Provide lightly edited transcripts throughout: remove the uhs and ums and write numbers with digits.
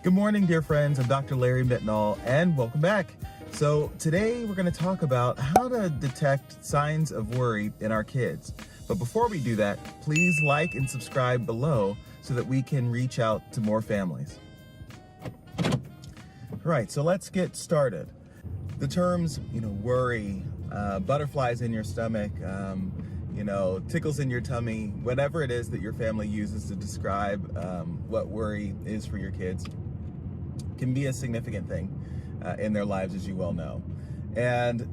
Good morning, dear friends. I'm Dr. Larry Mitnaul, and welcome back. So today we're going to talk about how to detect signs of worry in our kids. But before we do that, please like and subscribe below so that we can reach out to more families. All right, so let's get started. The terms, worry, butterflies in your stomach, tickles in your tummy, whatever it is that your family uses to describe what worry is for your kids, can be a significant thing in their lives, as you well know. And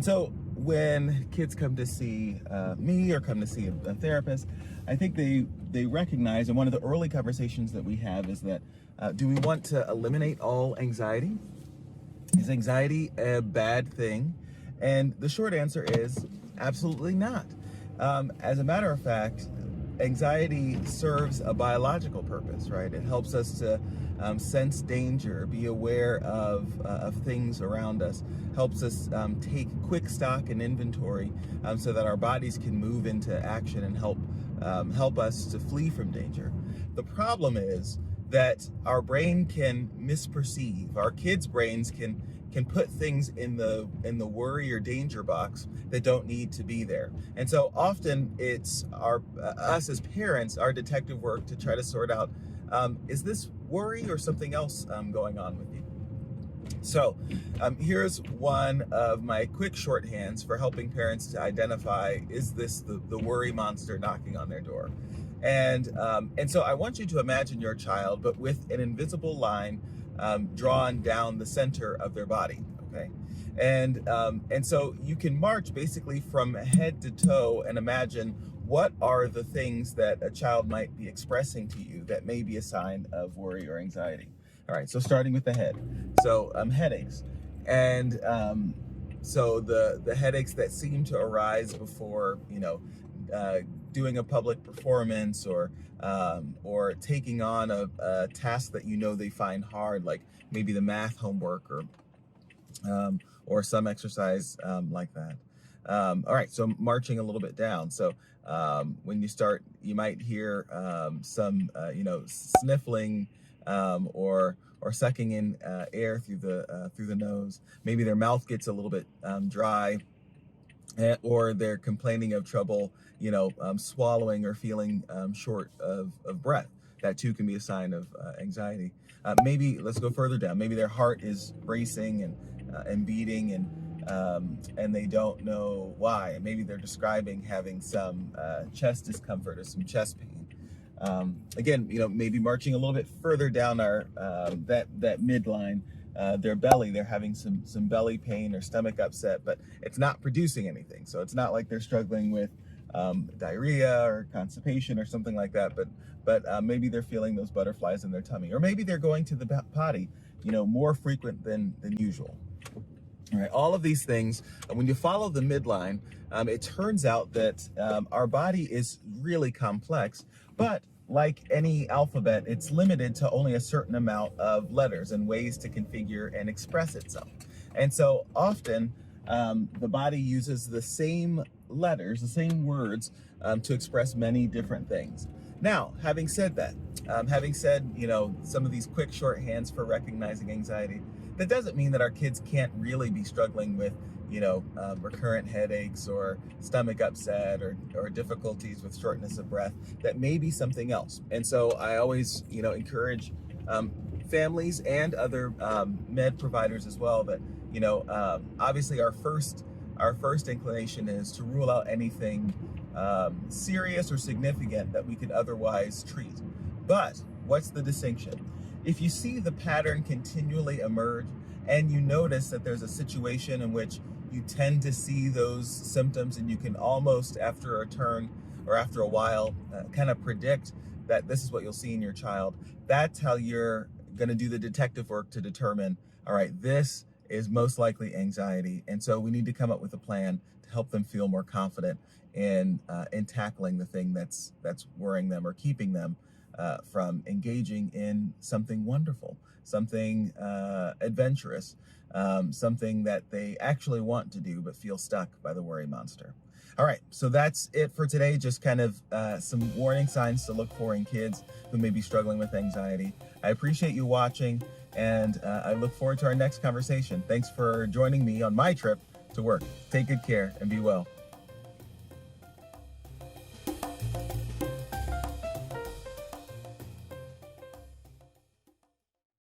so when kids come to see me or come to see a therapist, I think they recognize, and one of the early conversations that we have is that, do we want to eliminate all anxiety? Is anxiety a bad thing? And the short answer is absolutely not. As a matter of fact, anxiety serves a biological purpose, right? It helps us to sense danger, be aware of things around us, helps us take quick stock and inventory so that our bodies can move into action and help us to flee from danger. The problem is that our brain can misperceive. Our kids' brains can put things in the worry or danger box that don't need to be there. And so often it's us as parents, our detective work to try to sort out, is this worry or something else going on with you? So here's one of my quick shorthands for helping parents to identify, is this the worry monster knocking on their door? And so I want you to imagine your child, but with an invisible line drawn down the center of their body, okay? And so you can march basically from head to toe and imagine what are the things that a child might be expressing to you that may be a sign of worry or anxiety. All right, so starting with the head. So headaches. And so the headaches that seem to arise before, doing a public performance or taking on a task that they find hard, like maybe the math homework or some exercise like that. All right, so marching a little bit down. So when you start, you might hear some sniffling or sucking in air through the nose. Maybe their mouth gets a little bit dry. Or they're complaining of trouble, swallowing or feeling short of breath. That too can be a sign of anxiety. Maybe let's go further down. Maybe their heart is racing and beating, and they don't know why. Maybe they're describing having some chest discomfort or some chest pain. Again, maybe marching a little bit further down our that midline. Their belly, they're having some belly pain or stomach upset, but it's not producing anything. So it's not like they're struggling with diarrhea or constipation or something like that, but maybe they're feeling those butterflies in their tummy, or maybe they're going to the potty, more frequent than usual. All right, all of these things, when you follow the midline, it turns out that our body is really complex, but like any alphabet, it's limited to only a certain amount of letters and ways to configure and express itself. And so often the body uses the same letters, the same words to express many different things. Now, having said that, some of these quick shorthands for recognizing anxiety, that doesn't mean that our kids can't really be struggling with recurrent headaches or stomach upset or difficulties with shortness of breath. That may be something else. And so I always encourage families and other med providers as well that obviously our first inclination is to rule out anything serious or significant that we could otherwise treat. But what's the distinction? If you see the pattern continually emerge and you notice that there's a situation in which you tend to see those symptoms and you can almost, after a turn or after a while, kind of predict that this is what you'll see in your child, that's how you're going to do the detective work to determine, all right, this is most likely anxiety. And so we need to come up with a plan to help them feel more confident in tackling the thing that's worrying them or keeping them from engaging in something wonderful, something adventurous, something that they actually want to do but feel stuck by the worry monster. All right, so that's it for today. Just kind of some warning signs to look for in kids who may be struggling with anxiety. I appreciate you watching, and I look forward to our next conversation. Thanks for joining me on my trip to work. Take good care and be well.